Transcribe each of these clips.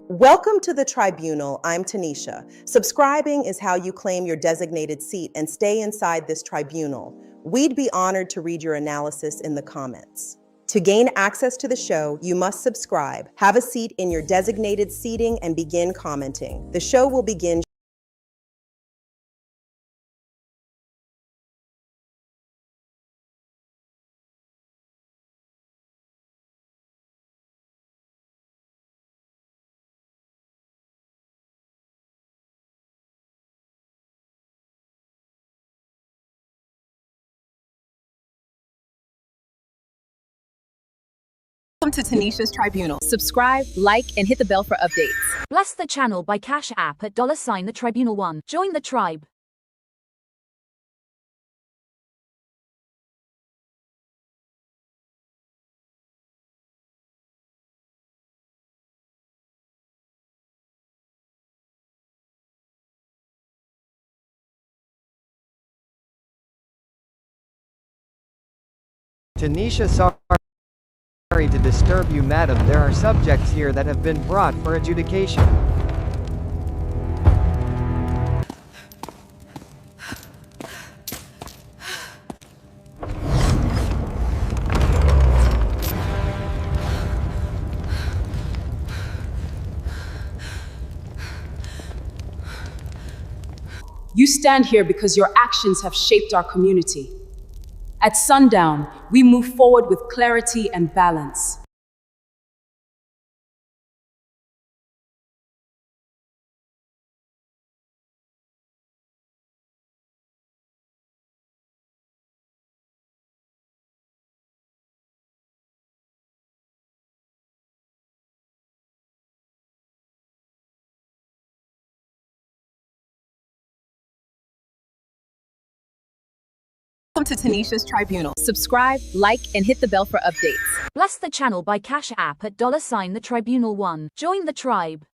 Welcome to the Tribunal. I'm Tanisha. Subscribing is how you claim your designated seat and stay inside this tribunal. We'd be honored to read your analysis in the comments. To gain access to the show, you must subscribe, have a seat in your designated seating, and begin commenting. The show will begin. Welcome to Tanisha's Tribunal. Subscribe, like, and hit the bell for updates. Bless the channel by Cash App at $the Tribunal1. Join the tribe. Tanisha, sorry to disturb you, madam. There are subjects here that have been brought for adjudication. You stand here because your actions have shaped our community. At sundown, we move forward with clarity and balance. Welcome to Tanisha's Tribunal. Subscribe, like, and hit the bell for updates. Bless the channel by Cash App at $the Tribunal1. Join the tribe.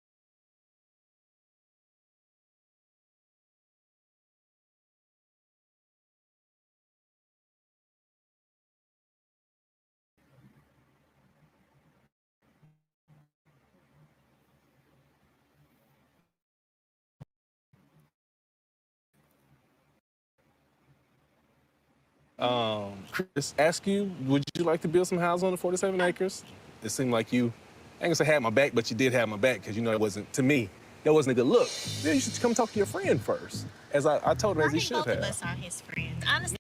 Chris asked you, would you like to build some houses on the 47 acres? It seemed like you, I ain't gonna say had my back, but you did have my back because you know it wasn't, to me, that wasn't a good look. Yeah, you should come talk to your friend first, as I told her, as he should have. Both of us are his friends. Honestly,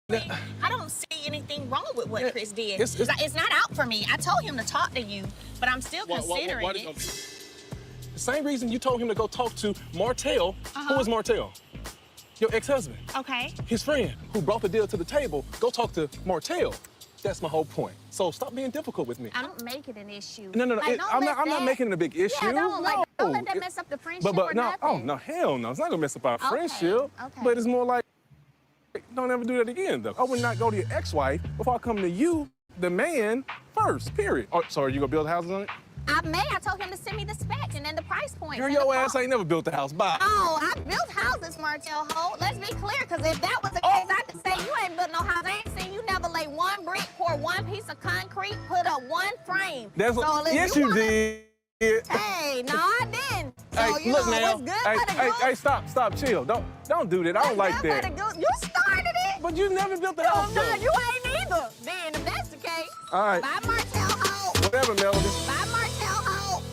I don't see anything wrong with what Chris did. It's not out for me. I told him to talk to you, but I'm still considering it. The same reason you told him to go talk to Martell. Who is Martell? Your ex-husband. Okay. His friend who brought the deal to the table. Go talk to Martell. That's my whole point. So stop being difficult with me. I don't make it an issue. No. Like, I'm not making it a big issue. Yeah, no. Don't let that mess up the friendship or no, nothing. oh no, hell no. It's not gonna mess up our friendship. Okay. But it's more like, don't ever do that again, though. I would not go to your ex-wife before I come to you, the man, first. Period. Oh, so are you gonna build houses on it? I told him to send me the specs and then the price points. Girl, your ass ain't never built a house. Bye. Oh, I built houses, Martell Holt. Let's be clear, because if that was the case, I could say you ain't built no house. I ain't seen you never lay one brick, pour one piece of concrete, put up one frame. Yes, you did. Hey, no, I didn't. So, hey, look now. What's good for the Hey, stop, chill. Don't do that. I don't like that. You started it. But you never built a house, No, though. you ain't either. Then, if that's the case, all right. Bye, Martell Holt. Whatever, Melody. Bye, Martell Holt.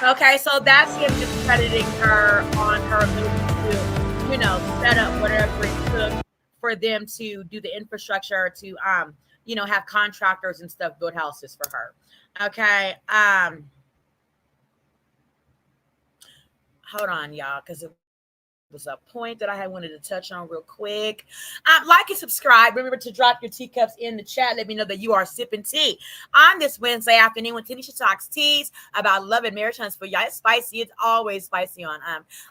Okay, so that's him discrediting her on her ability to, set up whatever it took for them to do the infrastructure to, have contractors and stuff build houses for her. Okay. Hold on, y'all, because it was a point that I wanted to touch on real quick. Like and subscribe. Remember to drop your teacups in the chat. Let me know that you are sipping tea on this Wednesday afternoon when Tanisha talks teas about love and marriage huntsville. Y'all, it's spicy. It's always spicy on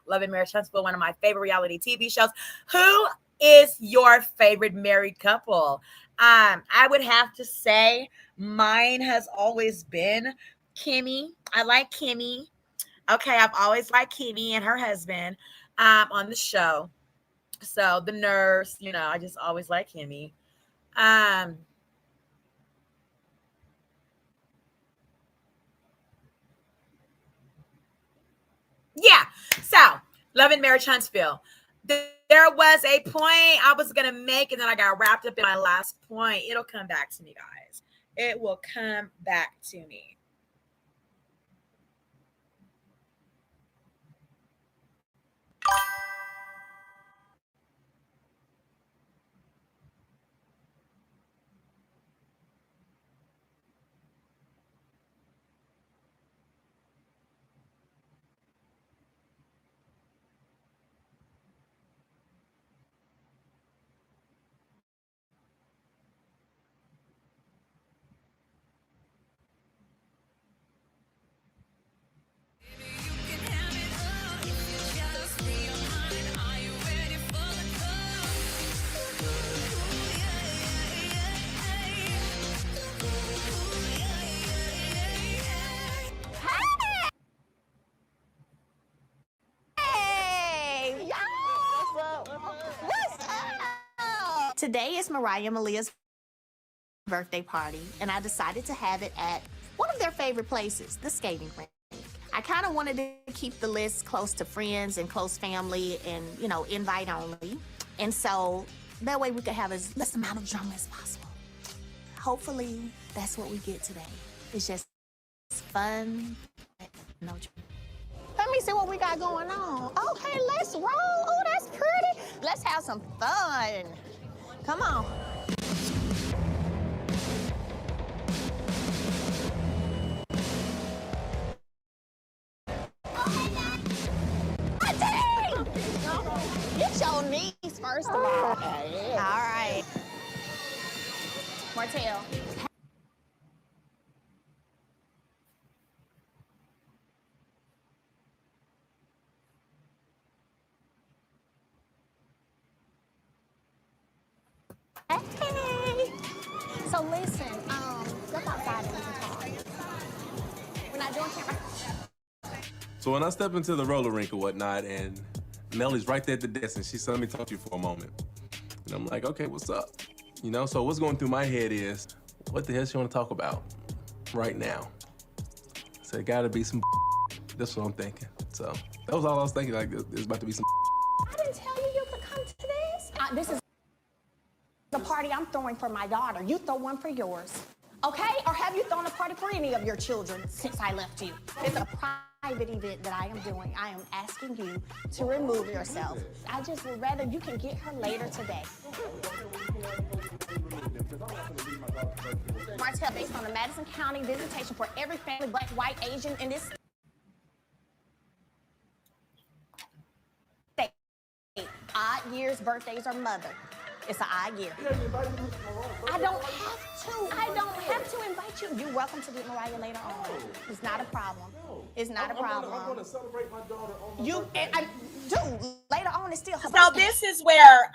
Love and Marriage Huntsville, one of my favorite reality TV shows. Who is your favorite married couple? I would have to say mine has always been Kimmy. I like Kimmy. Okay, I've always liked Kimmy and her husband on the show. So the nurse, I just always like Kimmy. Yeah. So, Love and Marriage Huntsville. There was a point I was going to make, and then I got wrapped up in my last point. It'll come back to me, guys. It will come back to me. Hey, y'all. What's up? Today is Mariah and Malia's birthday party, and I decided to have it at one of their favorite places, the skating rink. I kind of wanted to keep the list close to friends and close family and, you know, invite only. And so that way we could have as less amount of drama as possible. Hopefully that's what we get today. It's just fun, no drama. Let me see what we got going on. Okay, let's roll. Oh, that's pretty. Let's have some fun. Come on. Get your knees first of all. All right. Martell. Hey. So listen, step outside and we can talk. We're not doing camera. So when I step into the roller rink or whatnot, and Melly's right there at the desk, and she said, "Let me talk to you for a moment." And I'm like, "Okay, what's up?" You know, so what's going through my head is, what the hell she want to talk about right now? So it gotta be some That's what I'm thinking. So that was all I was thinking, like, there's about to be some I didn't tell you you could come to this. This is the party I'm throwing for my daughter. You throw one for yours. Okay? Or have you thrown a party for any of your children since I left you? It's a private event that I am doing. I am asking you to remove yourself. I just would rather you can get her later today. Martell, based on the Madison County visitation for every family, black, white, Asian in this state. Odd years, birthdays, or mother. It's an odd year. I don't have to. I don't have to invite you. You're welcome to get Mariah later on. It's not a problem. It's not a problem. I'm gonna celebrate my daughter on Dude, later on it's still her So birthday. this is where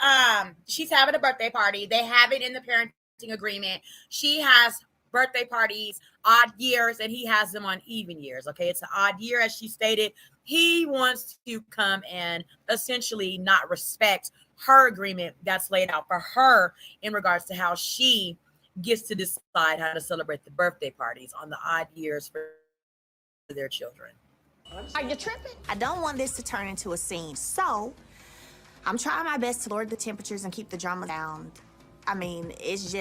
she's having a birthday party. They have it in the parenting agreement. She has birthday parties, odd years, and he has them on even years. Okay, it's an odd year, as she stated. He wants to come and essentially not respect her agreement that's laid out for her in regards to how she gets to decide how to celebrate the birthday parties on the odd years for their children. Are you tripping? I don't want this to turn into a scene. So I'm trying my best to lower the temperatures and keep the drama down. I mean, it's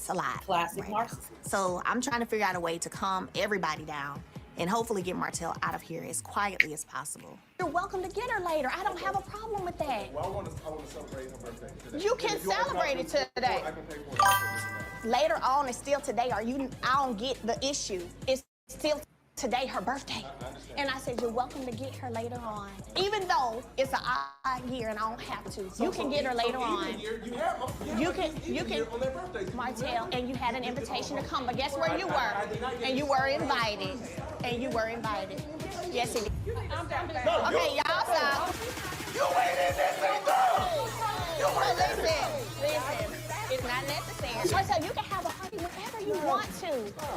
a lot. Classic right narcissist. now. So I'm trying to figure out a way to calm everybody down and hopefully get Martell out of here as quietly as possible. You're welcome to get her later. I don't have a problem with that. Well, I want to celebrate her birthday today. You can celebrate it today. I can pay for it. Later on, it's still today. I don't get the issue. It's still today, her birthday. And I said, you're welcome to get her later on. Even though it's an odd year and I don't have to. You can get her later on. You can, Martell, and you had an invitation to come, but guess where you were? And you were invited. And you were invited. Yes, it is. Okay, y'all stop. You ain't in this either! Listen, it's not necessary. Martell, you can have a party whenever you want to.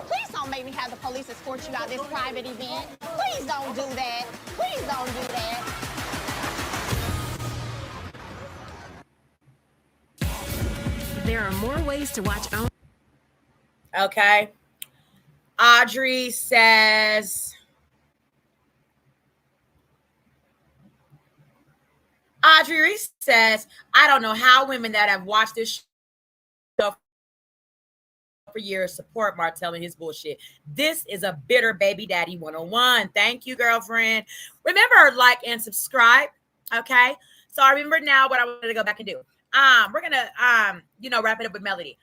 Please don't make me have the police escort you out this private event. Please don't do that. Please don't do that. There are more ways to watch on. Okay. Audrey says, Audrey Reese says, I don't know how women that have watched this show for years support Martell and his bullshit. This is a bitter baby daddy 101. Thank you, girlfriend. Remember, like and subscribe. Okay. So I remember now what I wanted to go back and do. We're gonna wrap it up with Melody.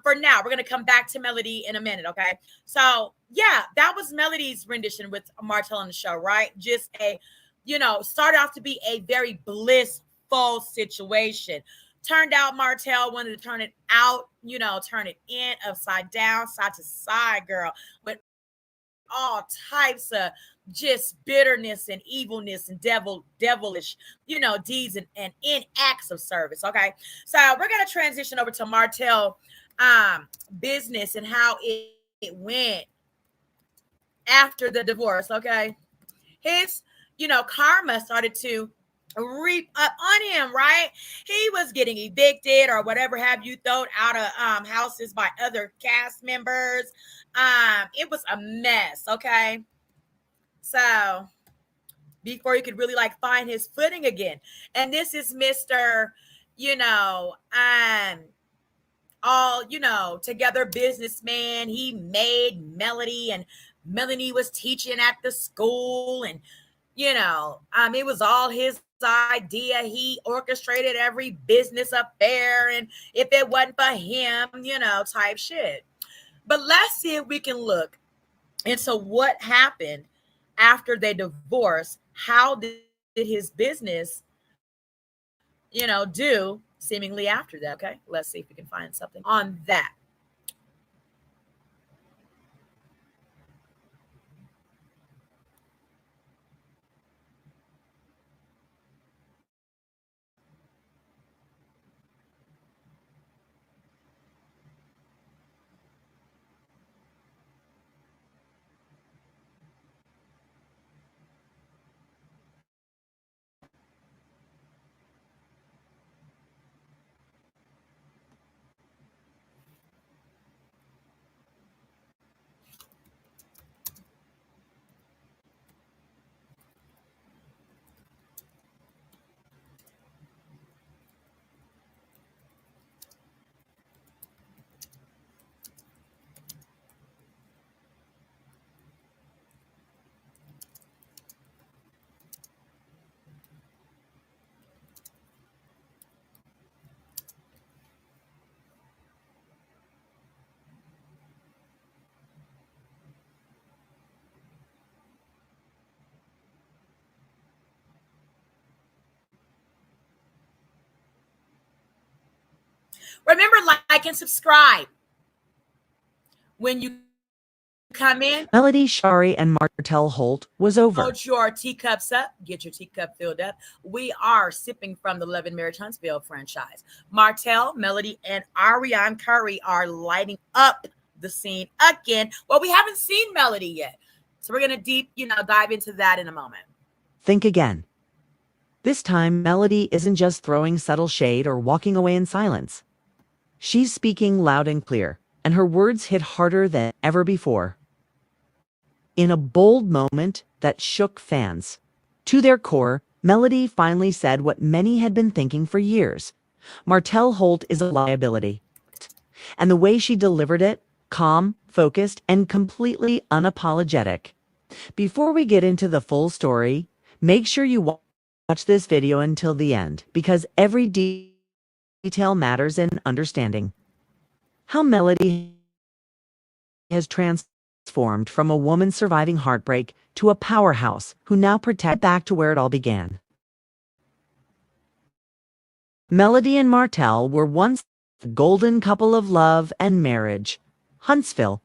For now, we're gonna come back to Melody in a minute, okay? So yeah, that was Melody's rendition with Martell on the show, right? Just started off to be a very blissful situation. Turned out Martell wanted to turn it out, turn it in, upside down, side to side, girl, with all types of just bitterness and evilness and devilish, deeds and in acts of service. Okay. So we're going to transition over to Martell business and how it went after the divorce. Okay. His, karma started to reap up on him, right? He was getting evicted or whatever have you, thrown out of houses by other cast members. It was a mess, okay? So before he could really find his footing again. And this is Mr. All together businessman. He made Melody, and Melanie was teaching at the school, and it was all his idea. He orchestrated every business affair, and if it wasn't for him, type shit. But let's see if we can look into what happened after they divorced. How did his business, do seemingly after that? Okay, let's see if we can find something on that. Remember, like and subscribe when you come in. Melody, Shari, and Martell HOLT was over. Hold your teacups up. Get your teacup filled up. We are sipping from the Love and Marriage Huntsville franchise. Martell, Melody, and Arionne Curry are lighting up the scene again. Well, we haven't seen Melody yet, so we're going to dive into that in a moment. Think again. This time, Melody isn't just throwing subtle shade or walking away in silence. She's speaking loud and clear, and her words hit harder than ever before. In a bold moment that shook fans. To their core, Melody finally said what many had been thinking for years. Martell HOLT is a liability. And the way she delivered it, calm, focused, and completely unapologetic. Before we get into the full story, make sure you watch this video until the end, because every detail matters in understanding. How Melody has transformed from a woman surviving heartbreak to a powerhouse who now protects back to where it all began. Melody and Martell were once the golden couple of love and marriage, Huntsville.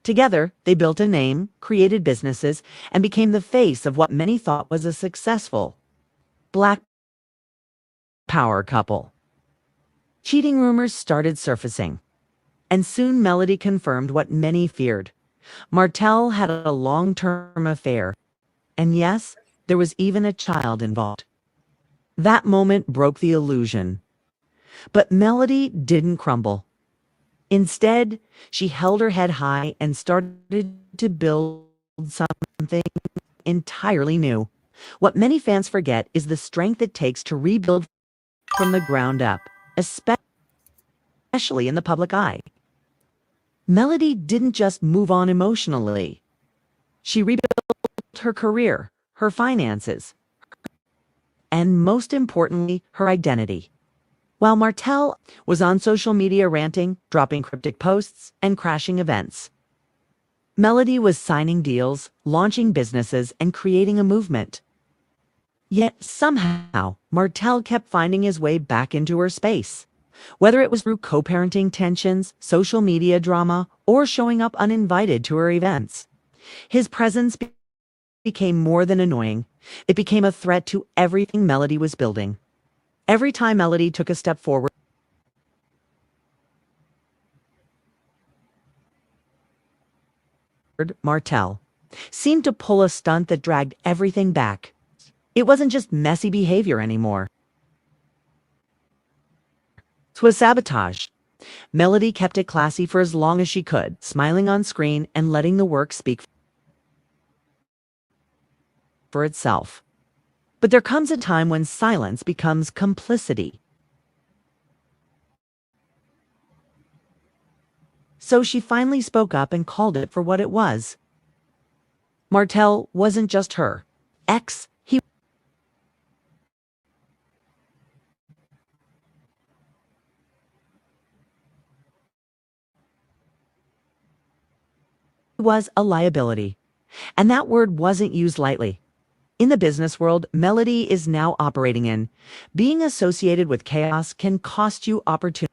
Together, they built a name, created businesses, and became the face of what many thought was a successful Black power couple. Cheating rumors started surfacing, and soon Melody confirmed what many feared. Martell had a long-term affair, and yes, there was even a child involved. That moment broke the illusion. But Melody didn't crumble. Instead, she held her head high and started to build something entirely new. What many fans forget is the strength it takes to rebuild from the ground up, especially in the public eye. Melody didn't just move on emotionally. She rebuilt her career, her finances, and most importantly, her identity. While Martell was on social media ranting, dropping cryptic posts, and crashing events, Melody was signing deals, launching businesses, and creating a movement. Yet somehow, Martell kept finding his way back into her space. Whether it was through co-parenting tensions, social media drama, or showing up uninvited to her events, his presence became more than annoying. It became a threat to everything Melody was building. Every time Melody took a step forward, Martell seemed to pull a stunt that dragged everything back. It wasn't just messy behavior anymore. It was sabotage. Melody kept it classy for as long as she could, smiling on screen and letting the work speak for itself. But there comes a time when silence becomes complicity. So she finally spoke up and called it for what it was. Martell wasn't just her ex, he was a liability. And that word wasn't used lightly. In the business world Melody is now operating in, being associated with chaos can cost you opportunities.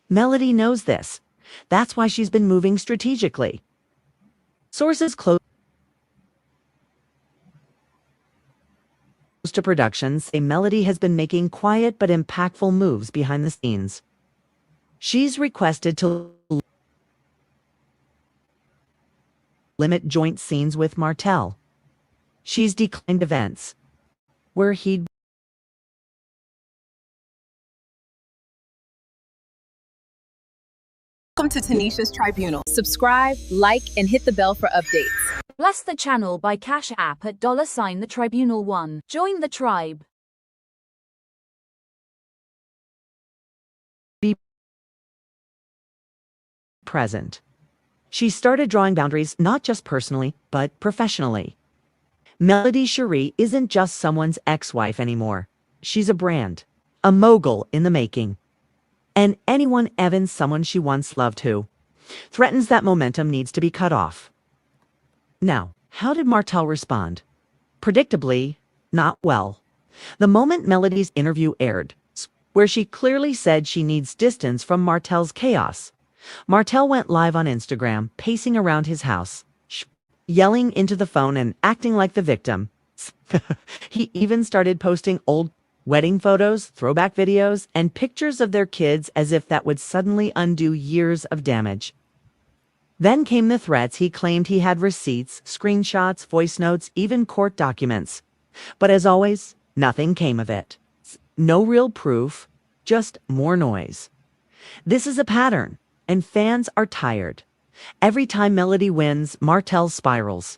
Melody knows this. That's why she's been moving strategically. Sources close to production say Melody has been making quiet but impactful moves behind the scenes. She's requested to limit joint scenes with Martell. She's declined events where he'd Welcome to Tanisha's Tribunal. Subscribe, like, and hit the bell for updates. Bless the channel by Cash App at $ the Tribunal1. Join the tribe. be present. She started drawing boundaries not just personally, but professionally. Melody Cherie isn't just someone's ex-wife anymore. She's a brand, a mogul in the making. And anyone Evans someone she once loved who threatens that momentum needs to be cut off. Now, how did Martell respond? Predictably, not well. The moment Melody's interview aired, where she clearly said she needs distance from Martell's chaos, Martell went live on Instagram, pacing around his house, yelling into the phone and acting like the victim. He even started posting old wedding photos, throwback videos, and pictures of their kids as if that would suddenly undo years of damage. Then came the threats. He claimed he had receipts, screenshots, voice notes, even court documents. But as always, nothing came of it. No real proof, just more noise. This is a pattern, and fans are tired. Every time Melody wins, Martell spirals.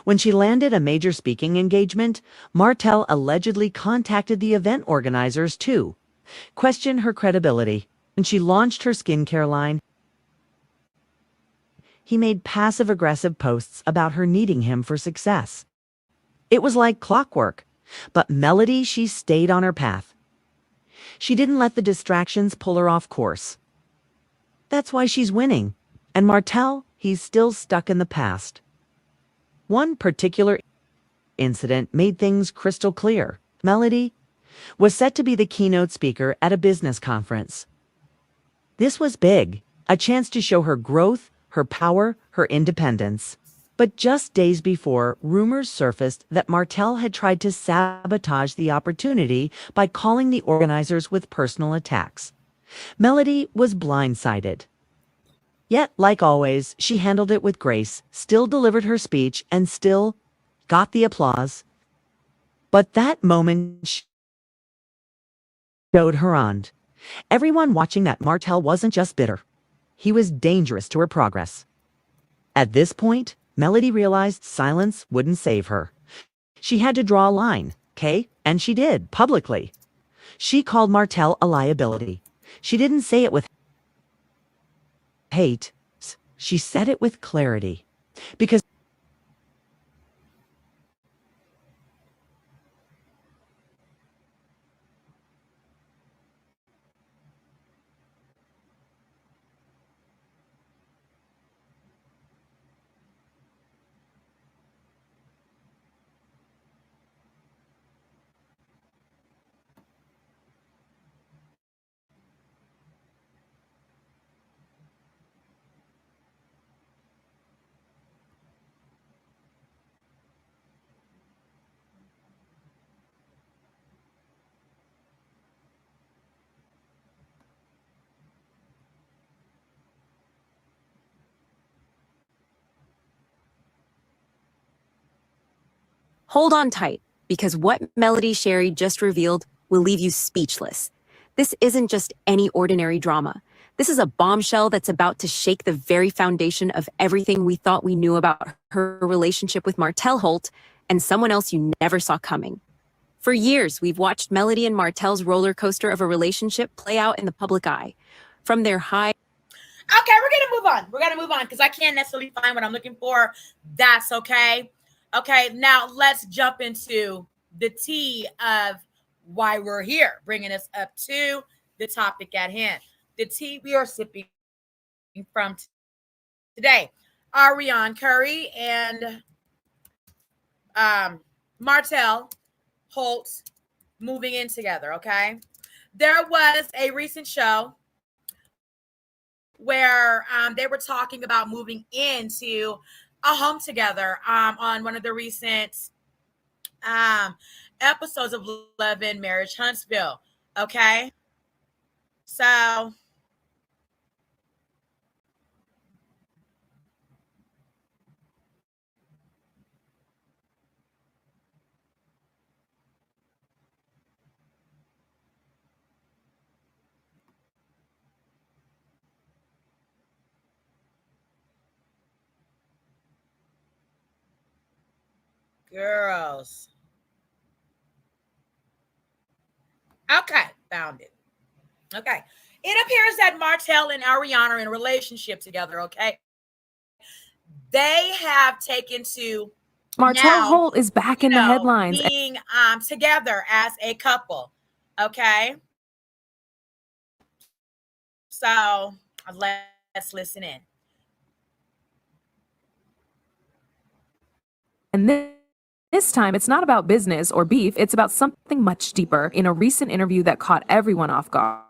When she landed a major speaking engagement, Martell allegedly contacted the event organizers too, questioned her credibility. When she launched her skincare line, he made passive-aggressive posts about her needing him for success. It was like clockwork, but Melody, she stayed on her path. She didn't let the distractions pull her off course. That's why she's winning. And Martell, he's still stuck in the past. One particular incident made things crystal clear. Melody was set to be the keynote speaker at a business conference. This was big, a chance to show her growth, her power, her independence. But just days before, rumors surfaced that Martell had tried to sabotage the opportunity by calling the organizers with personal attacks. Melody was blindsided. Yet, like always, she handled it with grace, still delivered her speech, and still got the applause. But that moment showed her on. Everyone watching that Martell wasn't just bitter. He was dangerous to her progress. At this point, Melody realized silence wouldn't save her. She had to draw a line, okay? And she did, publicly. She called Martell a liability. She didn't say it with hate. She said it with clarity. Because Hold on tight, because what Melody Sherry just revealed will leave you speechless. This isn't just any ordinary drama. This is a bombshell that's about to shake the very foundation of everything we thought we knew about her relationship with Martell HOLT and someone else you never saw coming. For years, we've watched Melody and Martell's roller coaster of a relationship play out in the public eye. From their high... Okay, we're going to move on because I can't necessarily find what I'm looking for. That's okay. Okay, now let's jump into the tea of why we're here, bringing us up to the topic at hand. The tea we are sipping from today. Arionne Curry and Martell HOLT moving in together, okay? There was a recent show where they were talking about moving into a home together on one of the recent episodes of L&MH Huntsville. Okay. So girls. Okay, found it. Okay. It appears that Martell and Arionne are in a relationship together, okay? They have taken to Martell HOLT is back in the headlines. Being together as a couple, okay? So let's listen in. And this time, it's not about business or beef. It's about something much deeper. In a recent interview that caught everyone off guard,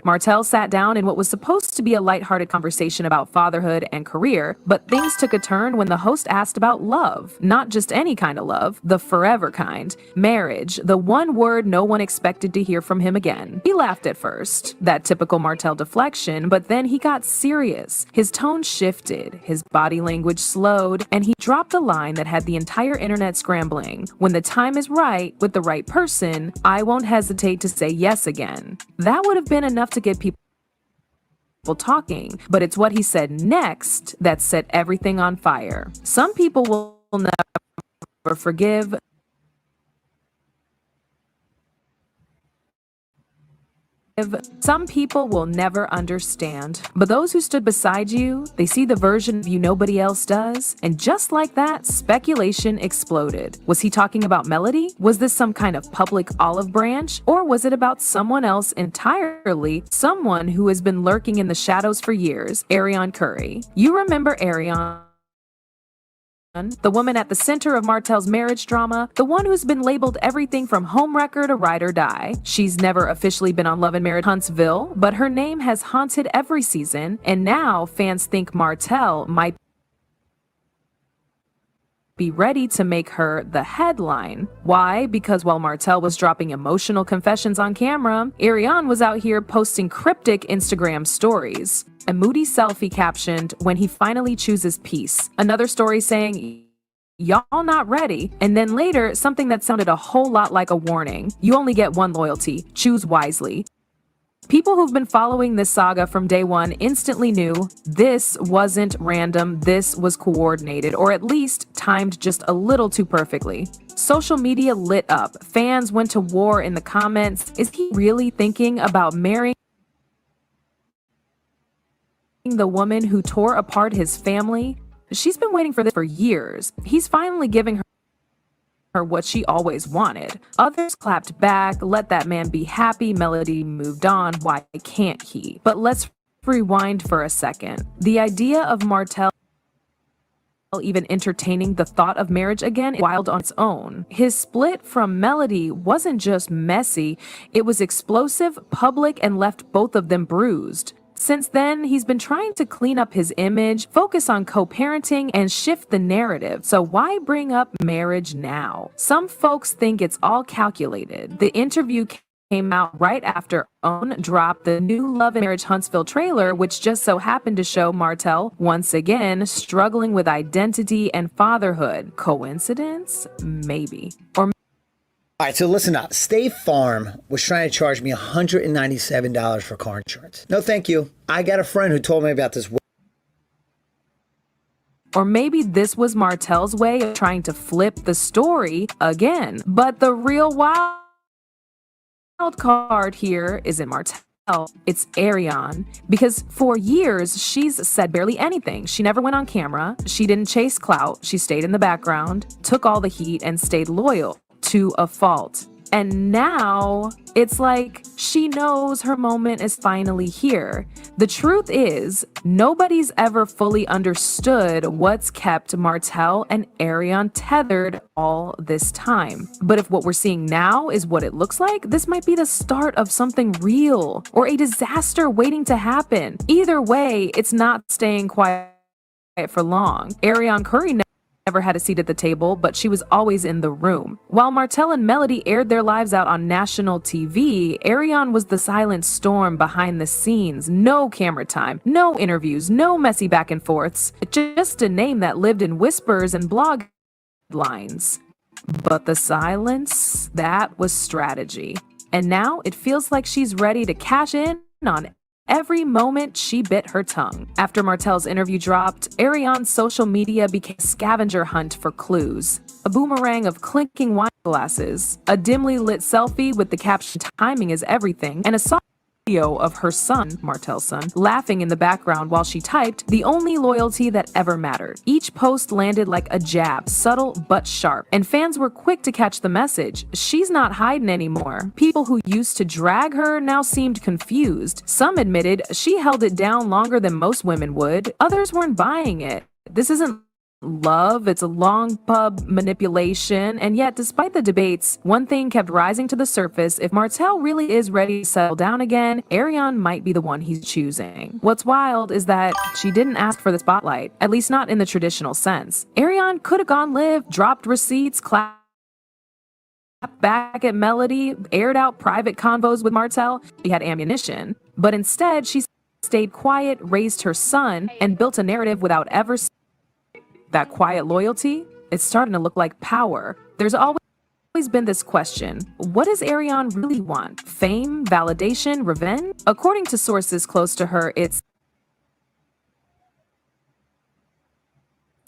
Martell sat down in what was supposed to be a lighthearted conversation about fatherhood and career, but things took a turn when the host asked about love. Not just any kind of love, the forever kind. Marriage, the one word no one expected to hear from him again. He laughed at first, that typical Martell deflection, but then he got serious. His tone shifted, his body language slowed, and he dropped a line that had the entire internet scrambling. When the time is right, with the right person, I won't hesitate to say yes again. That would have been enough to get people talking, but it's what he said next that set everything on fire. Some people will never forgive. Some people will never understand, but those who stood beside you, they see the version of you nobody else does. And just like that, speculation exploded. Was he talking about Melody? Was this some kind of public olive branch? Or was it about someone else entirely? Someone who has been lurking in the shadows for years, Arionne Curry. You remember Arionne? The woman at the center of Martell's marriage drama, the one who's been labeled everything from homewrecker to ride or die. She's never officially been on L&MH Huntsville, but her name has haunted every season, and now fans think Martell might be ready to make her the headline. Why? Because while Martell was dropping emotional confessions on camera, Arionne was out here posting cryptic Instagram stories. A moody selfie captioned, "When he finally chooses peace." Another story saying, "Y'all not ready." And then later, something that sounded a whole lot like a warning. "You only get one loyalty. Choose wisely." People who've been following this saga from day one instantly knew this wasn't random, this was coordinated, or at least timed just a little too perfectly. Social media lit up. Fans went to war in the comments. Is he really thinking about marrying the woman who tore apart his family? She's been waiting for this for years. He's finally giving her what she always wanted. Others clapped back, let that man be happy, Melody moved on, why can't he? But let's rewind for a second. The idea of Martell even entertaining the thought of marriage again is wild on its own. His split from Melody wasn't just messy, it was explosive, public, and left both of them bruised. Since then, he's been trying to clean up his image, focus on co-parenting, and shift the narrative. So why bring up marriage now? Some folks think it's all calculated. The interview came out right after OWN dropped the new Love and Marriage Huntsville trailer, which just so happened to show Martell once again struggling with identity and fatherhood. Coincidence? Maybe. Or all right, so listen up. State Farm was trying to charge me $197 for car insurance. No, thank you. I got a friend who told me about this. Or maybe this was Martell's way of trying to flip the story again. But the real wild card here isn't Martell. It's Arionne. Because for years, she's said barely anything. She never went on camera. She didn't chase clout. She stayed in the background, took all the heat, and stayed loyal to a fault. And now it's like she knows her moment is finally here. The truth is, nobody's ever fully understood what's kept Martell and Arionne tethered all this time. But if what we're seeing now is what it looks like, this might be the start of something real or a disaster waiting to happen. Either way, it's not staying quiet for long. Arionne Curry never had a seat at the table, but she was always in the room. While Martell and Melody aired their lives out on national TV, Arionne was the silent storm behind the scenes. No camera time, no interviews, no messy back and forths. Just a name that lived in whispers and blog lines. But the silence, that was strategy. And now it feels like she's ready to cash in on every moment she bit her tongue. After Martell's interview dropped, Arionne's social media became a scavenger hunt for clues. A boomerang of clinking wine glasses, a dimly lit selfie with the caption "Timing is everything," and a video of her son, Martell's son, laughing in the background while she typed, the only loyalty that ever mattered. Each post landed like a jab, subtle but sharp, and fans were quick to catch the message. She's not hiding anymore. People who used to drag her now seemed confused. Some admitted she held it down longer than most women would. Others weren't buying it. This isn't love, it's a long pub manipulation. And yet, despite the debates, one thing kept rising to the surface. If Martell really is ready to settle down again, Arionne might be the one he's choosing. What's wild is that she didn't ask for the spotlight, at least not in the traditional sense. Arionne could have gone live, dropped receipts, clapped back at Melody, aired out private convos with Martell. She had ammunition. But instead, she stayed quiet, raised her son, and built a narrative without ever that quiet loyalty. It's starting to look like power. There's always been this question: what does Arionne really want? Fame, validation, revenge? According to sources close to her, it's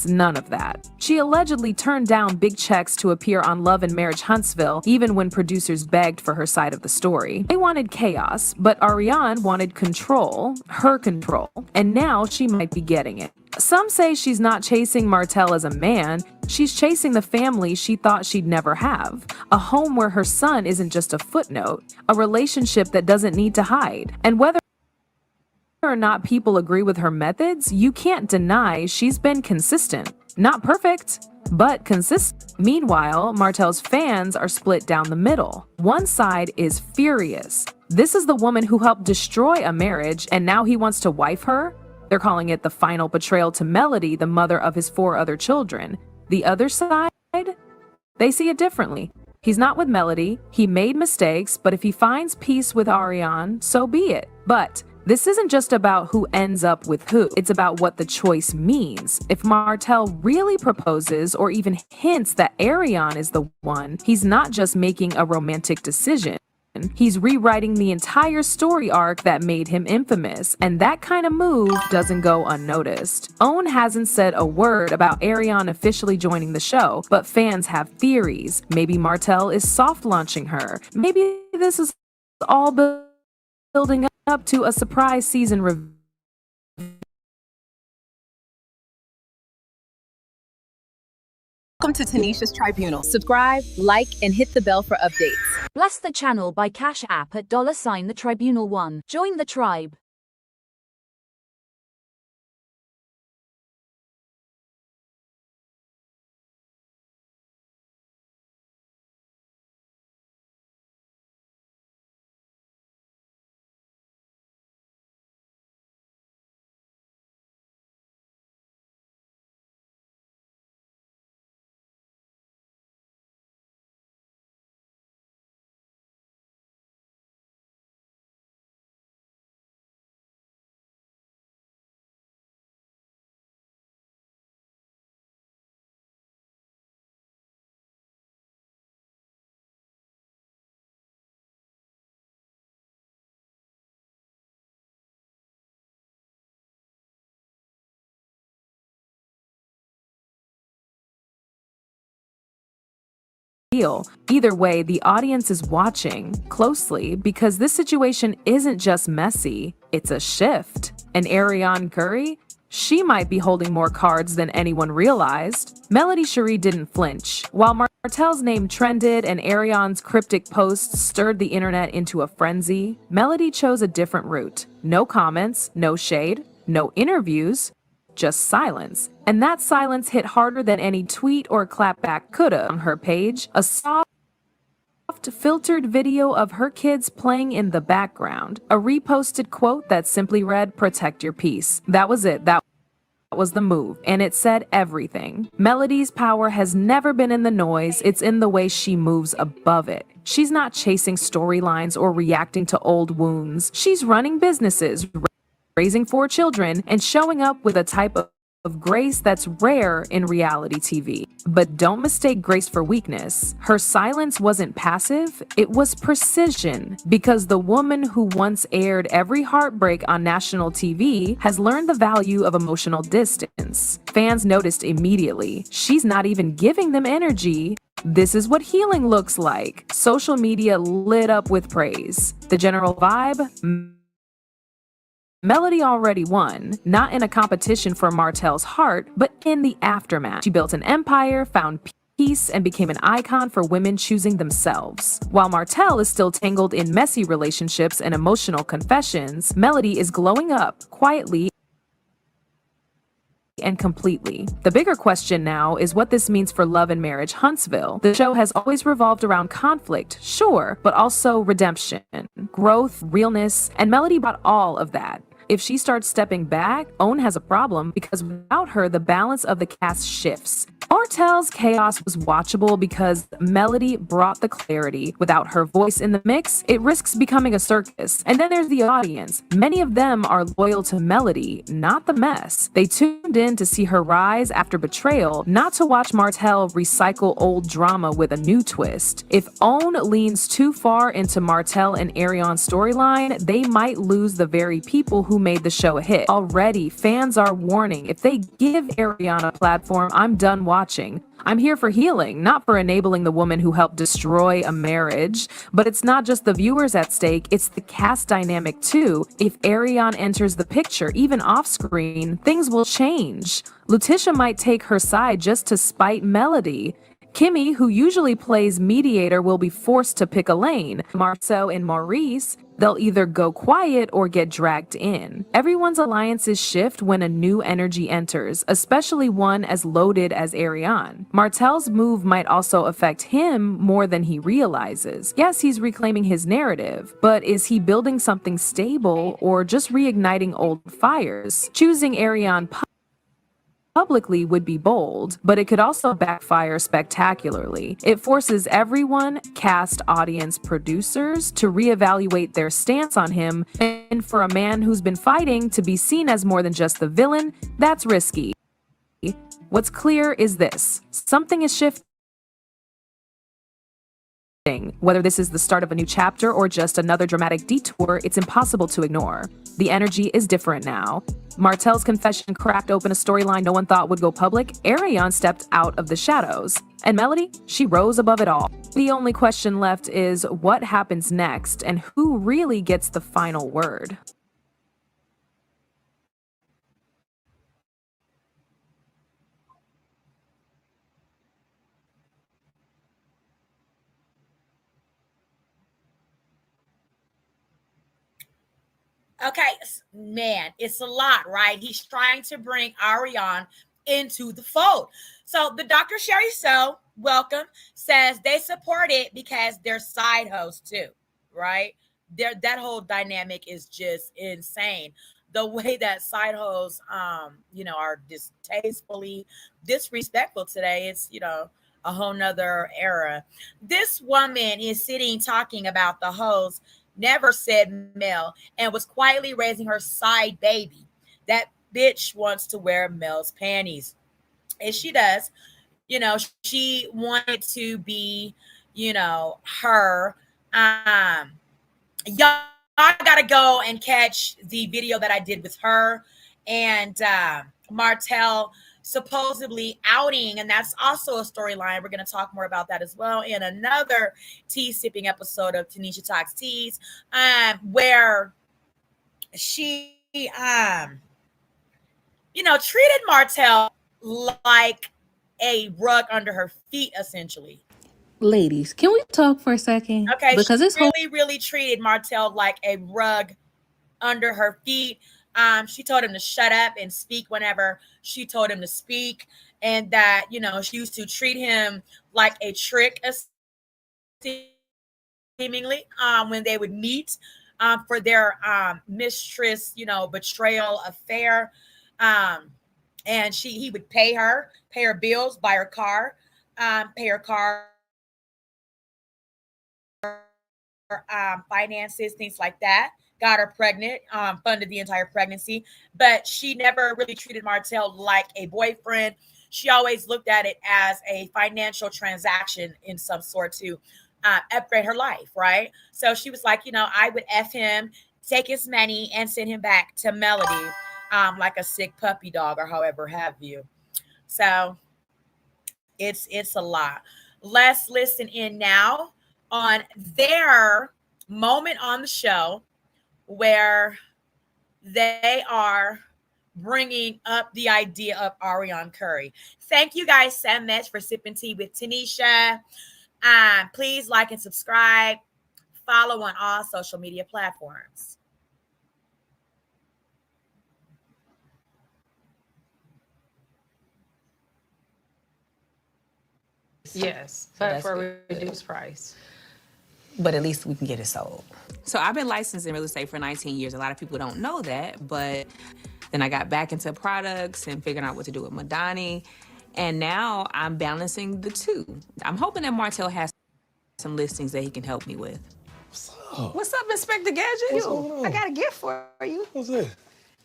none of that. She allegedly turned down big checks to appear on Love and Marriage Huntsville, even when producers begged for her side of the story. They wanted chaos, but Arionne wanted control, her control, and now she might be getting it. Some say she's not chasing Martell as a man, she's chasing the family she thought she'd never have. A home where her son isn't just a footnote, a relationship that doesn't need to hide. And whether or not people agree with her methods, you can't deny she's been consistent. Not perfect, but consistent. Meanwhile, Martell's fans are split down the middle. One side is furious. This is the woman who helped destroy a marriage, and now he wants to wife her? They're calling it the final betrayal to Melody, the mother of his 4 other children. The other side? They see it differently. He's not with Melody, he made mistakes, but if he finds peace with Arionne, so be it. But this isn't just about who ends up with who, it's about what the choice means. If Martell really proposes or even hints that Arionne is the one, he's not just making a romantic decision. He's rewriting the entire story arc that made him infamous, and that kind of move doesn't go unnoticed. Owen hasn't said a word about Arionne officially joining the show, but fans have theories. Maybe Martell is soft launching her. Maybe this is all building up to a surprise season reveal. Welcome to Tanisha's Tribunal. Subscribe, like, and hit the bell for updates. Bless the channel by Cash App at $the Tribunal1. Join the tribe. Either way, the audience is watching closely because this situation isn't just messy, it's a shift. And Arionne Curry? She might be holding more cards than anyone realized. Melody Cherie didn't flinch. While Martell's name trended and Arionne's cryptic posts stirred the internet into a frenzy, Melody chose a different route. No comments, no shade, no interviews, just silence. And that silence hit harder than any tweet or clapback coulda. On her page, a soft, filtered video of her kids playing in the background. A reposted quote that simply read, "Protect your peace." That was it. That was the move, and it said everything. Melody's power has never been in the noise, it's in the way she moves above it. She's not chasing storylines or reacting to old wounds. She's running businesses, raising 4 children, and showing up with a type of grace that's rare in reality TV. But don't mistake grace for weakness. Her silence wasn't passive, it was precision. Because the woman who once aired every heartbreak on national TV has learned the value of emotional distance. Fans noticed immediately. She's not even giving them energy. This is what healing looks like. Social media lit up with praise. The general vibe? Melody already won, not in a competition for Martell's heart, but in the aftermath. She built an empire, found peace, and became an icon for women choosing themselves. While Martell is still tangled in messy relationships and emotional confessions, Melody is glowing up, quietly and completely. The bigger question now is what this means for Love and Marriage Huntsville. The show has always revolved around conflict, sure, but also redemption, growth, realness, and Melody brought all of that. If she starts stepping back, Owen has a problem because without her, the balance of the cast shifts. Martell's chaos was watchable because Melody brought the clarity. Without her voice in the mix, it risks becoming a circus. And then there's the audience. Many of them are loyal to Melody, not the mess. They tuned in to see her rise after betrayal, not to watch Martell recycle old drama with a new twist. If Owen leans too far into Martell and Arionne's storyline, they might lose the very people who made the show a hit. Already, fans are warning, if they give Arionne a platform, I'm done watching. I'm here for healing, not for enabling the woman who helped destroy a marriage. But it's not just the viewers at stake, it's the cast dynamic too. If Arionne enters the picture, even off screen, things will change. Letitia might take her side just to spite Melody. Kimmy, who usually plays mediator, will be forced to pick a lane. Marceau and Maurice, they'll either go quiet or get dragged in. Everyone's alliances shift when a new energy enters, especially one as loaded as Arionne. Martell's move might also affect him more than he realizes. Yes, he's reclaiming his narrative, but is he building something stable or just reigniting old fires? Choosing Arionne publicly would be bold, but it could also backfire spectacularly. It forces everyone, cast, audience, producers, to reevaluate their stance on him, and for a man who's been fighting to be seen as more than just the villain, that's risky. What's clear is this: something is shifting. Whether this is the start of a new chapter or just another dramatic detour, it's impossible to ignore. The energy is different now. Martell's confession cracked open a storyline no one thought would go public. Arionne stepped out of the shadows. And Melody, she rose above it all. The only question left is what happens next and who really gets the final word. Okay, man, it's a lot, right? He's trying to bring Arionne into the fold. So the Dr. Sherry So, welcome, says they support it because they're side hosts too, right? That whole dynamic is just insane. The way that side hosts, are distastefully disrespectful today, it's, a whole nother era. This woman is sitting talking about the host never said Mel and was quietly raising her side baby. That bitch wants to wear Mel's panties. And she does. She wanted to be, her. Y'all gotta go and catch the video that I did with her and Martell supposedly outing, and that's also a storyline. We're going to talk more about that as well in another tea sipping episode of Tanisha Talks Teas, where she treated Martell like a rug under her feet, essentially. Ladies, can we talk for a second? Okay, because she really treated Martell like a rug under her feet. She told him to shut up and speak whenever she told him to speak, and that, she used to treat him like a trick, seemingly, when they would meet for their mistress, betrayal affair. And he would pay her bills, buy her car, pay her car finances, things like that. Got her pregnant, funded the entire pregnancy, but she never really treated Martell like a boyfriend. She always looked at it as a financial transaction in some sort to upgrade her life, right? So she was like, I would F him, take his money, and send him back to Melody, like a sick puppy dog or however have you. So it's a lot. Let's listen in now on their moment on the show where they are bringing up the idea of Arionne Curry. Thank you guys so much for sipping tea with Tanisha. Please like and subscribe. Follow on all social media platforms. Yes, but for a reduced price. But at least we can get it sold. So I've been licensed in real estate for 19 years. A lot of people don't know that, but then I got back into products and figuring out what to do with Madani. And now I'm balancing the two. I'm hoping that Martell has some listings that he can help me with. What's up? What's up, Inspector Gadget? What's going on? I got a gift for you. What's this?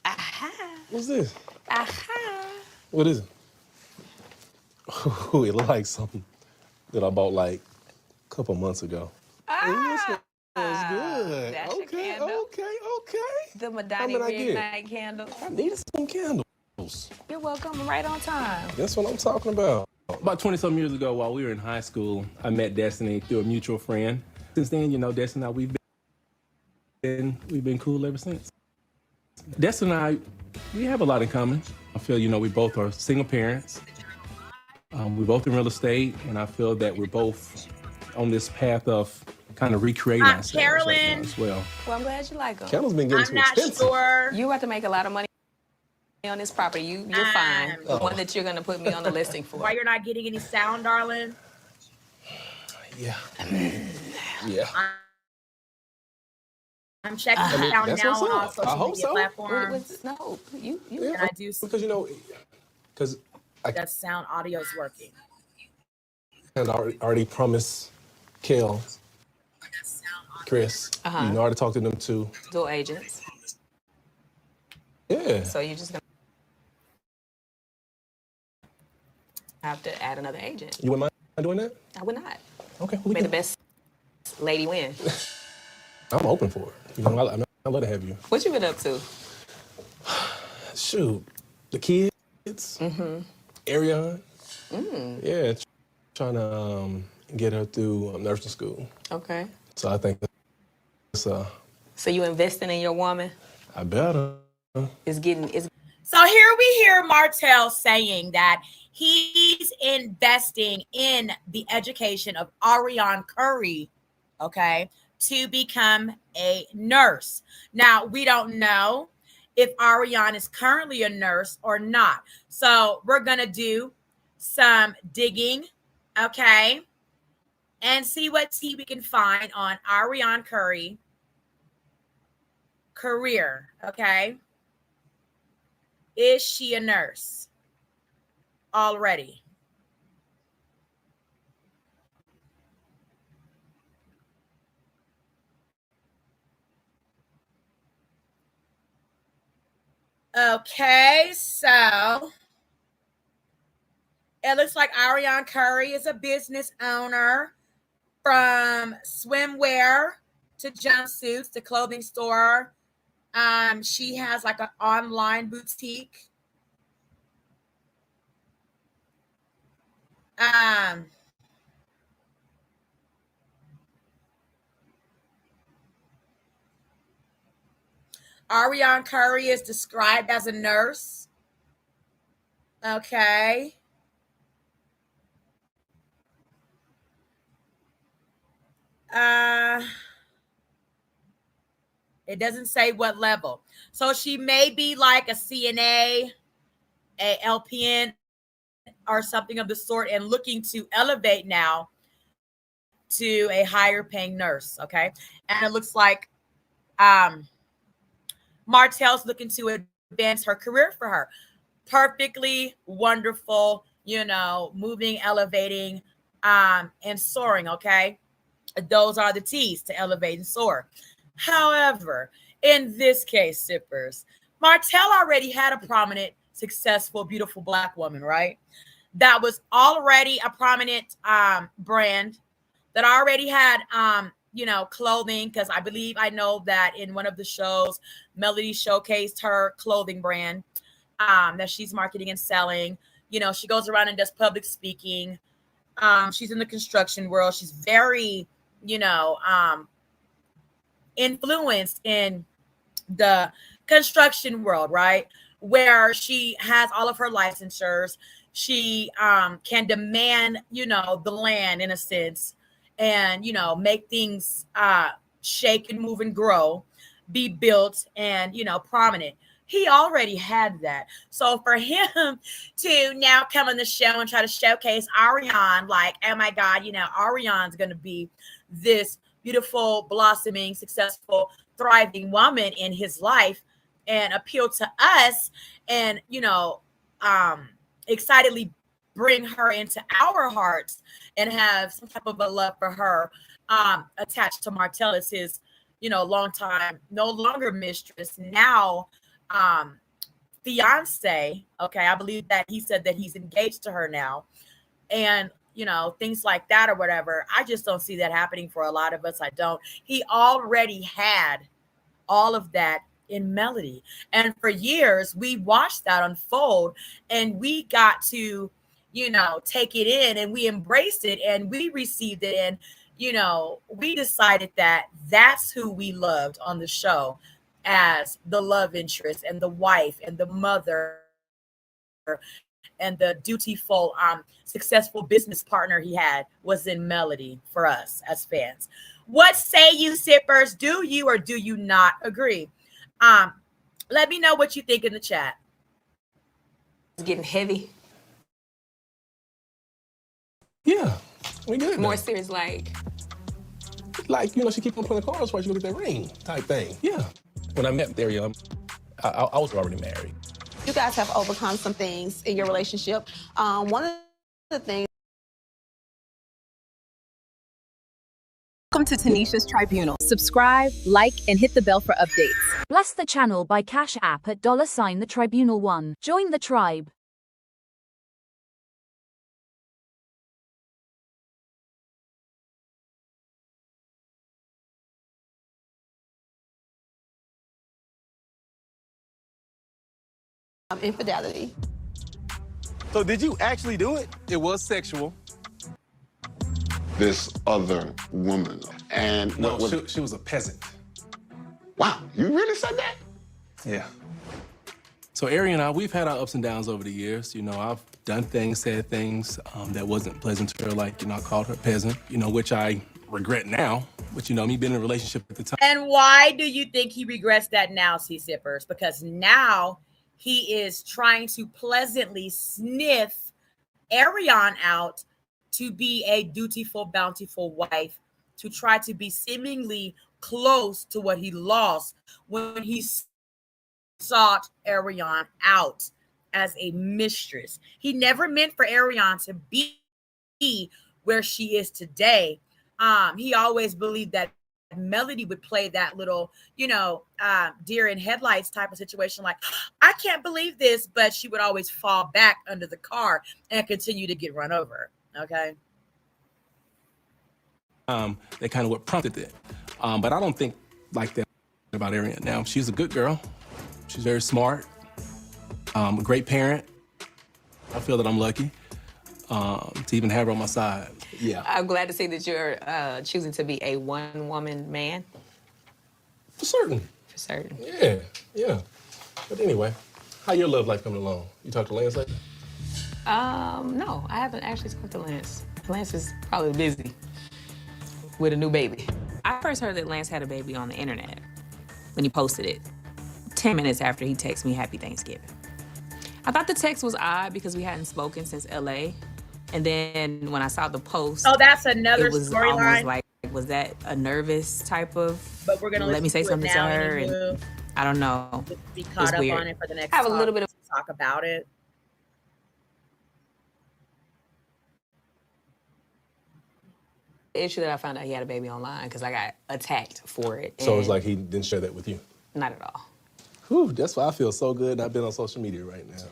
Aha. What's this? Aha. What is it? Ooh, it looks like something that I bought like a couple months ago. Ah, smells good. That's your Okay. The Madani Midnight candle. I needed some candles. You're welcome. Right on time. That's what I'm talking about. About 20-some years ago, while we were in high school, I met Destiny through a mutual friend. Since then, Destiny and I, we've been cool ever since. Destiny and I, we have a lot in common. I feel, we both are single parents. We're both in real estate, and I feel that we're both on this path of kind of recreating ourselves Carolyn. right now as well. Well, I'm glad you like them. Candles been getting too expensive. I'm not sure. You have to make a lot of money on this property. You're fine. The one that you're going to put me on the listing for. Why you're not getting any sound, darling? Yeah. Yeah. I'm checking the sound that's now what's on all up. I social hope media so. platforms. No, you. Yeah, And I do see because that sound audio is working. I had already promised Kel, Chris, you already talked to them too. Dual agents. Yeah. So you're just going to have to add another agent. You wouldn't mind doing that? I would not. Okay. May the best Lady win. I'm open for it. You know, I love to have you. What you been up to? Shoot, the kids. Arionne. Yeah, trying to get her through nursing school. Okay. So I think it's So you investing in your woman? I better. It's So here we hear Martell saying that he's investing in the education of Arionne Curry, okay, to become a nurse. Now, we don't know if Arionne is currently a nurse or not. So we're going to do some digging, okay, and see what tea we can find on Arionne Curry career, okay? Is she a nurse already? Okay, so it looks like Arionne Curry is a business owner, from swimwear to jumpsuits to clothing store. She has like an online boutique. Arionne Curry is described as a nurse. Okay. It doesn't say what level. So she may be like a CNA, a LPN, or something of the sort, and looking to elevate now to a higher paying nurse. Okay. And it looks like Martell's looking to advance her career for her. Perfectly wonderful, you know, moving, elevating, and soaring. Okay. Those are the T's to elevate and soar. However, in this case, sippers, Martell already had a prominent, successful, beautiful Black woman, right? That was already a prominent brand that already had, you know, clothing, because I know that in one of the shows, Melody showcased her clothing brand that she's marketing and selling. You know, she goes around and does public speaking. She's in the construction world. She's very, you know, influenced in the construction world, right? Where she has all of her licensures. She can demand, you know, the land in a sense, and, you know, make things shake and move and grow, be built and, you know, prominent. He already had that. So for him to now come on the show and try to showcase Arionne, like, oh my God, you know, Arionne's going to be this beautiful, blossoming, successful, thriving woman in his life, and appeal to us, and, you know, excitedly bring her into our hearts and have some type of a love for her, attached to Martell as his, you know, long time, no longer mistress, now fiance. Okay, I believe that he said that he's engaged to her now, and, you know, things like that or whatever. I just don't see that happening for a lot of us. I don't. He already had all of that in Melody, and for years we watched that unfold, and we got to, you know, take it in, and we embraced it, and we received it, and, you know, we decided that that's who we loved on the show as the love interest and the wife and the mother and the dutiful, successful business partner he had was in Melody for us as fans. What say you, sippers? Do you or do you not agree? Let me know what you think in the chat. It's getting heavy. Yeah, we good. More now. serious, like, you know, she keep on playing cards while you look at that ring type thing. Yeah. When I met Arionne, I was already married. You guys have overcome some things in your relationship. One of the things. Welcome to Tanisha's Tribunal. Subscribe, like, and hit the bell for updates. Bless the channel by Cash App at $the Tribunal1. Join the tribe. infidelity. So did you actually do it? It was sexual. This other woman. And No, what was she was a peasant. Wow, you really said that? Yeah. So Arionne and I, we've had our ups and downs over the years. You know, I've done things, said things that wasn't pleasant to her, like, you know, I called her a peasant, you know, which I regret now. But, you know, me being in a relationship at the time. And why do you think he regrets that now, C-Sippers? Because now he is trying to pleasantly sniff Arionne out to be a dutiful, bountiful wife, to try to be seemingly close to what he lost when he sought Arionne out as a mistress. He never meant for Arionne to be where she is today. He always believed that Melody would play that little, you know, deer in headlights type of situation. Like, I can't believe this, but she would always fall back under the car and continue to get run over. Okay. That kind of what prompted it. But I don't think like that about Arionne now. She's a good girl. She's very smart, a great parent. I feel that I'm lucky to even have her on my side. Yeah. I'm glad to see that you're choosing to be a one-woman man. For certain. For certain. Yeah. But anyway, how your love life coming along? You talked to Lance lately? No, I haven't actually talked to Lance. Lance is probably busy with a new baby. I first heard that Lance had a baby on the internet when he posted it 10 minutes after he texted me Happy Thanksgiving. I thought the text was odd because we hadn't spoken since LA. And then when I saw the post, that's another it was storyline. almost like, was that a nervous type of, but we're gonna let me say something to her? And I don't know. Be caught up on it for the next have a little bit of talk about it. issue that I found out he had a baby online because I got attacked for it. So it's like he didn't share that with you? Not at all. Whew, that's why I feel so good. I've been on social media right now.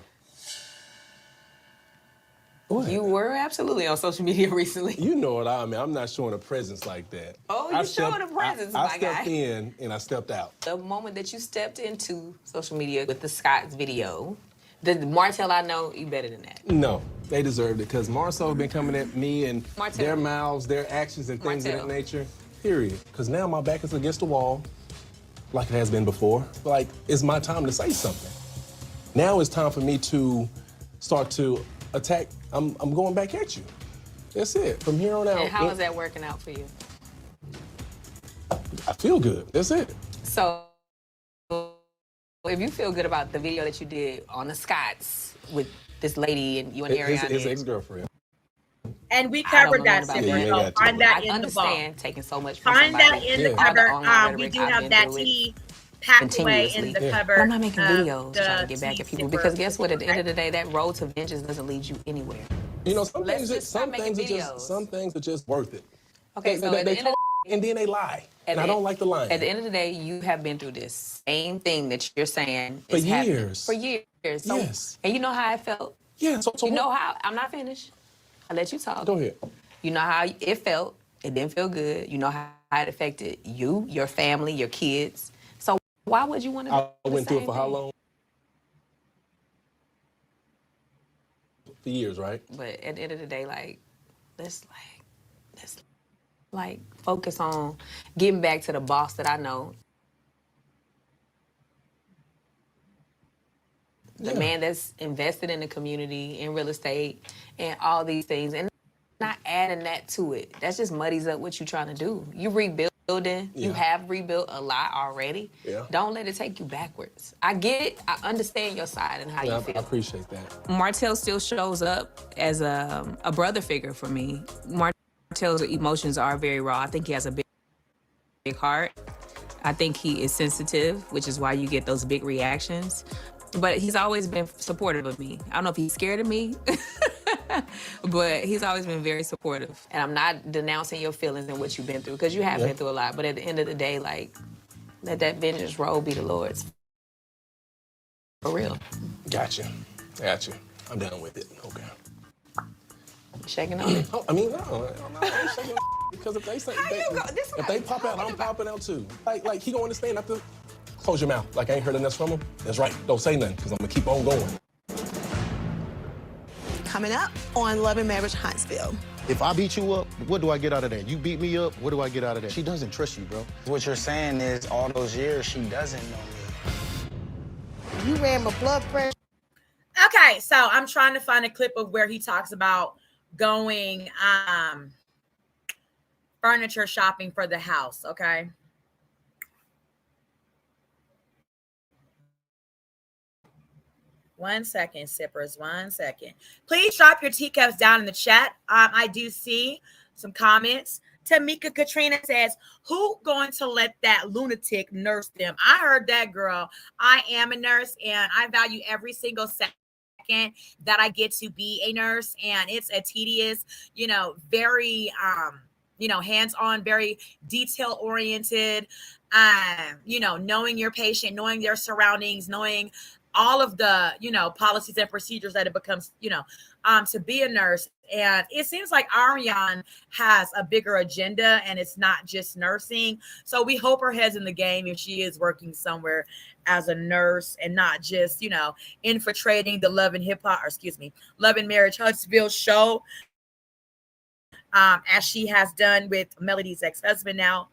What? You were absolutely on social media recently. You know what I mean. I'm not showing a presence like that. Oh, you're showing a presence, my guy. I stepped in and I stepped out. The moment that you stepped into social media with the Scott's video, the Martell I know, you better than that. No, they deserved it because Marcel been coming at me and Martell. their mouths, their actions and things of that nature, period. Because now my back is against the wall like it has been before. Like, it's my time to say something. Now it's time for me to start to attack. I'm going back at you. That's it. From here on out. And how is that working out for you? I feel good. That's it. So, if you feel good about the video that you did on the Scotts with this lady and you and Arionne. His ex-girlfriend. And we covered that separately. Yeah, find that I in the understand vault. taking so much. Find that in the cupboard. We do have that tea packed away in the cupboard. I'm not making videos trying to get back at people because guess what? At the end of the day, that road to vengeance doesn't lead you anywhere. You know, some things are just worth it. Okay, so and then they lie. And I don't like the lying. At the end of the day, you have been through this same thing that you're saying for is happening. years. For years. So, yes. And you know how I felt. Yeah. So you know how I'm not finished. I let you talk. Go ahead. You know how it felt. It didn't feel good. You know how it affected you, your family, your kids. So why would you want to? I went through it for how long? For years, right? But at the end of the day, let's focus on getting back to the boss that I know. The man that's invested in the community, in real estate, and all these things, and not adding that to it. That just muddies up what you're trying to do. You rebuilding. You have rebuilt a lot already. Yeah. Don't let it take you backwards. I get it. I understand your side and how you feel. I appreciate that. Martell still shows up as a brother figure for me. Martell's emotions are very raw. I think he has a big heart. I think he is sensitive, which is why you get those big reactions. But he's always been supportive of me. I don't know if he's scared of me, but he's always been very supportive. And I'm not denouncing your feelings and what you've been through, because you have been through a lot. But at the end of the day, let that vengeance roll be the Lord's. For real. Gotcha. I'm down with it. Okay. You shaking on it? Oh, I mean, no, I'm shaking because if they say, if they pop out, I'm popping out too. Like he gonna understand after Close your mouth like I ain't heard enough from him. That's right. Don't say nothing, because I'm going to keep on going. Coming up on Love and Marriage Huntsville. If I beat you up, what do I get out of that? You beat me up, what do I get out of that? She doesn't trust you, bro. What you're saying is all those years she doesn't know me. You ran my blood pressure. Okay, so I'm trying to find a clip of where he talks about going furniture shopping for the house, okay? One second, sippers, 1 second. Please drop your teacups down in the chat. I do see some comments. Tamika Katrina says, who going to let that lunatic nurse them? I heard that, girl. I am a nurse, and I value every single second that I get to be a nurse. And it's a tedious, very, hands-on, very detail-oriented, knowing your patient, knowing their surroundings, knowing all of the, policies and procedures that it becomes, to be a nurse. And it seems like Arionne has a bigger agenda, and it's not just nursing. So we hope her head's in the game if she is working somewhere as a nurse and not just, infiltrating the Love and Marriage Huntsville show, as she has done with Melody's ex-husband now.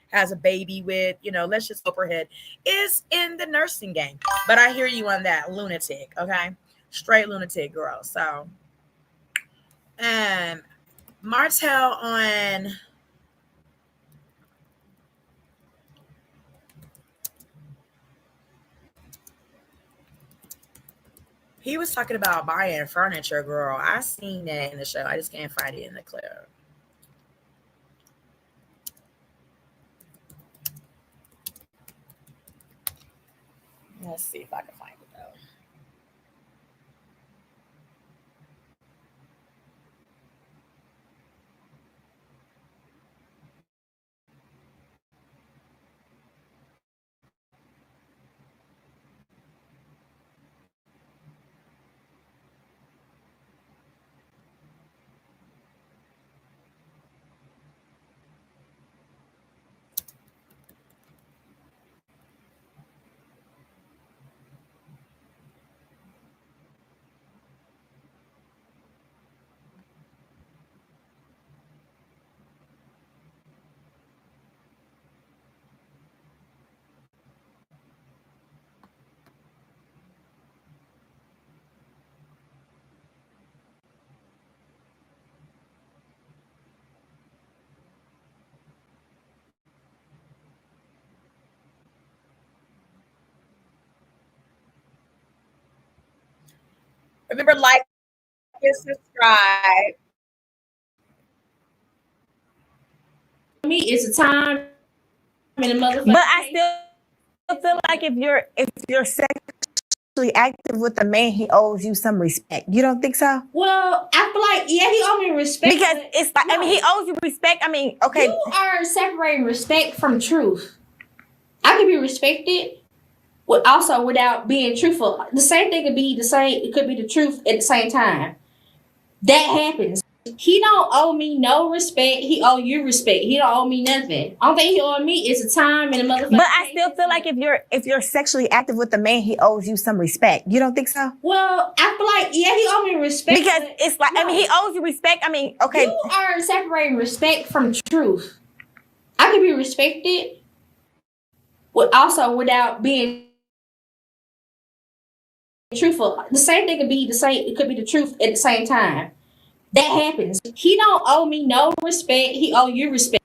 Has a baby with, let's just hope her head is in the nursing game. But I hear you on that, lunatic, okay? Straight lunatic, girl. So, Martell on he was talking about buying furniture, girl. I seen that in the show. I just can't find it in the clip. Let's see if I can find it, though. Remember, like and subscribe. Me, it's a time in the motherfucker. But I still feel like if you're sexually active with a man, he owes you some respect. You don't think so? Well, I feel like, yeah, he owes me respect. Because it's like, I mean, he owes you respect. I mean, okay. You are separating respect from truth. I can be respected, but also without being truthful. The same thing could be the same. It could be the truth at the same time. That happens. He don't owe me no respect. He owe you respect. He don't owe me nothing. Only thing he owe me is the time and the motherfucker. But I still feel like if you're sexually active with a man, he owes you some respect. You don't think so? Well, I feel like, yeah, he owes me respect. Because it's like, no. I mean, he owes you respect. I mean, okay. You are separating respect from truth. I can be respected, but also without being truthful. The same thing could be the same. It could be the truth at the same time. That happens. He don't owe me no respect. He owe you respect.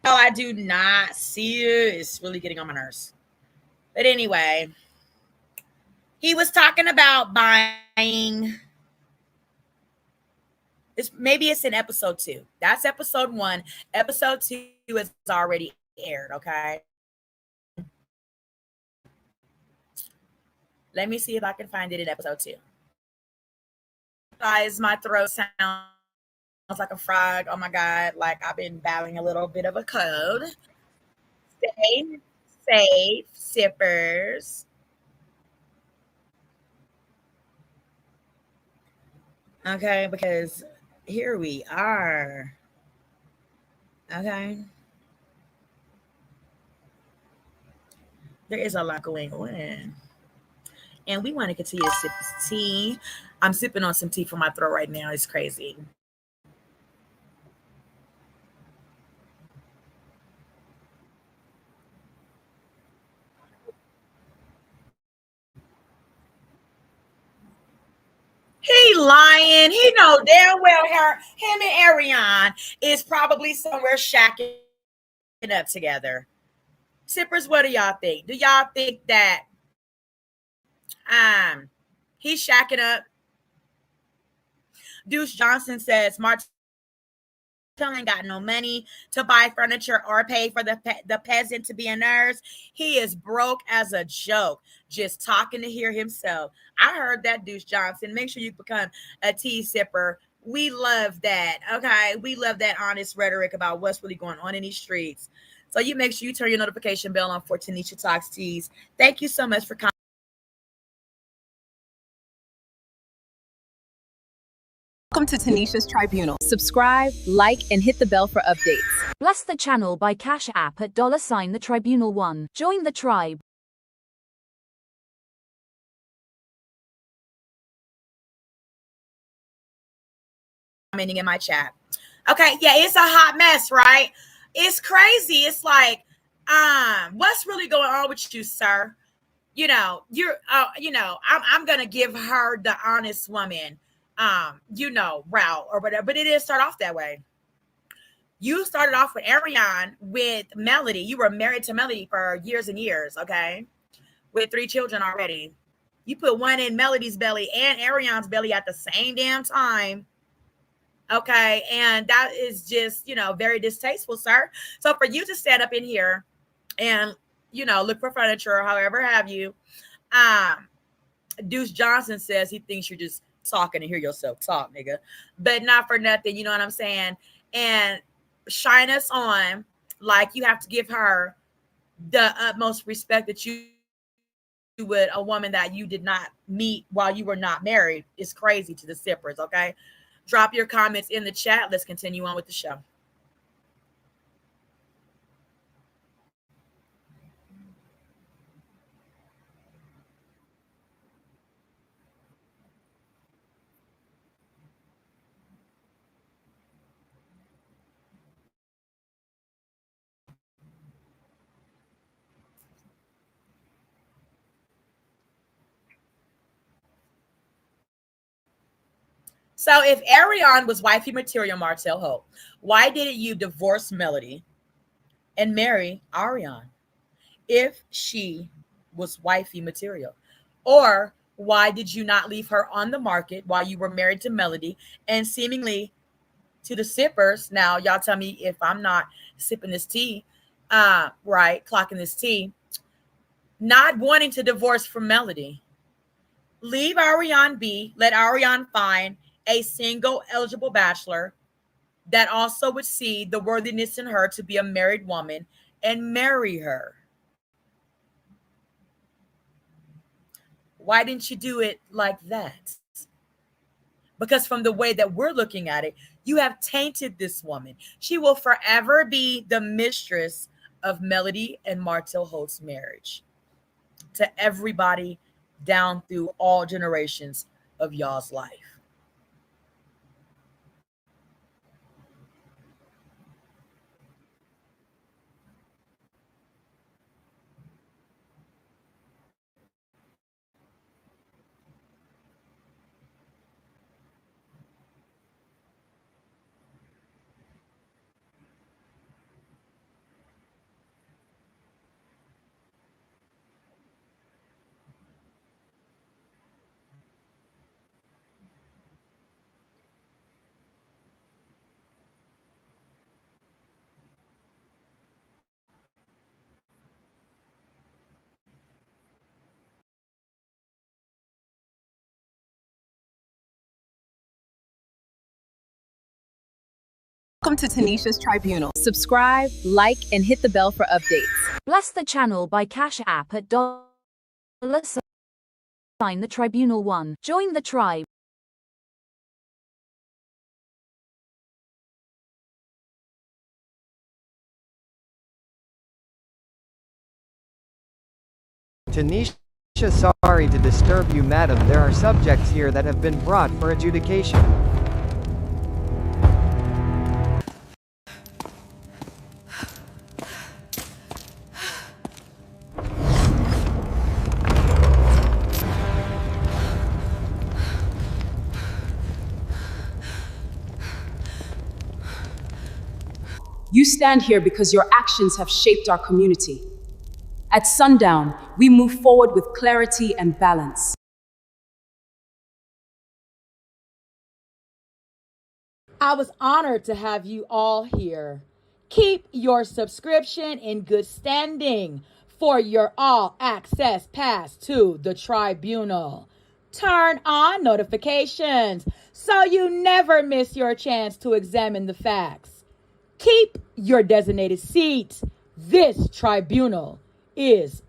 No, I do not see it. It's really getting on my nerves. But anyway, he was talking about buying. Maybe it's in episode 2. That's episode 1. Episode 2 is already aired, okay? Let me see if I can find it in episode 2. Guys, my throat sounds like a frog. Oh my God, like I've been battling a little bit of a cold. Stay safe, sippers. Okay, because here we are. Okay. There is a lot going on. And we want to continue to sip this tea. I'm sipping on some tea for my throat right now. It's crazy. He lying. He know damn well him and Arionne is probably somewhere shacking up together. Sippers, what do y'all think? Do y'all think that he's shacking up? Deuce Johnson says Martell ain't got no money to buy furniture or pay for the peasant to be a nurse. He is broke as a joke, just talking to hear himself. I heard that, Deuce Johnson. Make sure you become a tea sipper. We love that. Okay, we love that honest rhetoric about what's really going on in these streets. So you make sure you turn your notification bell on for Tanisha Talks Teas. Thank you so much for coming. Welcome to Tanisha's Tribunal. Subscribe, like, and hit the bell for updates. Bless the channel by Cash App at $the Tribunal 1. Join the tribe. Commenting in my chat. Okay, yeah, it's a hot mess, right? It's crazy. It's like, what's really going on with you, sir? You know, I'm gonna give her the honest woman, route or whatever. But it didn't start off that way. You started off with Arionne, with Melody. You were married to Melody for years and years, okay? With 3 children already. You put one in Melody's belly and Arionne's belly at the same damn time. Okay, and that is just, very distasteful, sir. So for you to stand up in here and, look for furniture or however have you, Deuce Johnson says he thinks you're just talking to hear yourself talk, nigga. But not for nothing, you know what I'm saying? And shine us on like you have to give her the utmost respect that you would a woman that you did not meet while you were not married. Is crazy to the sippers, okay? Drop your comments in the chat. Let's continue on with the show. So if Arionne was wifey material, Martell Hope, why didn't you divorce Melody and marry Arionne if she was wifey material? Or why did you not leave her on the market while you were married to Melody and seemingly to the sippers? Now, y'all tell me if I'm not sipping this tea, right, clocking this tea, not wanting to divorce from Melody. Leave Arionne be, let Arionne find a single eligible bachelor that also would see the worthiness in her to be a married woman and marry her. Why didn't you do it like that? Because from the way that we're looking at it, you have tainted this woman. She will forever be the mistress of Melody and Martell Holt's marriage to everybody down through all generations of y'all's life. Welcome to Tanisha's Tribunal. Subscribe, like, and hit the bell for updates. Bless the channel by Cash App at $sign the Tribunal 1. Join the tribe. Tanisha, sorry to disturb you, madam. There are subjects here that have been brought for adjudication. You stand here because your actions have shaped our community. At sundown, we move forward with clarity and balance. I was honored to have you all here. Keep your subscription in good standing for your all-access pass to the Tribunal. Turn on notifications so you never miss your chance to examine the facts. Keep your designated seat. This Tribunal is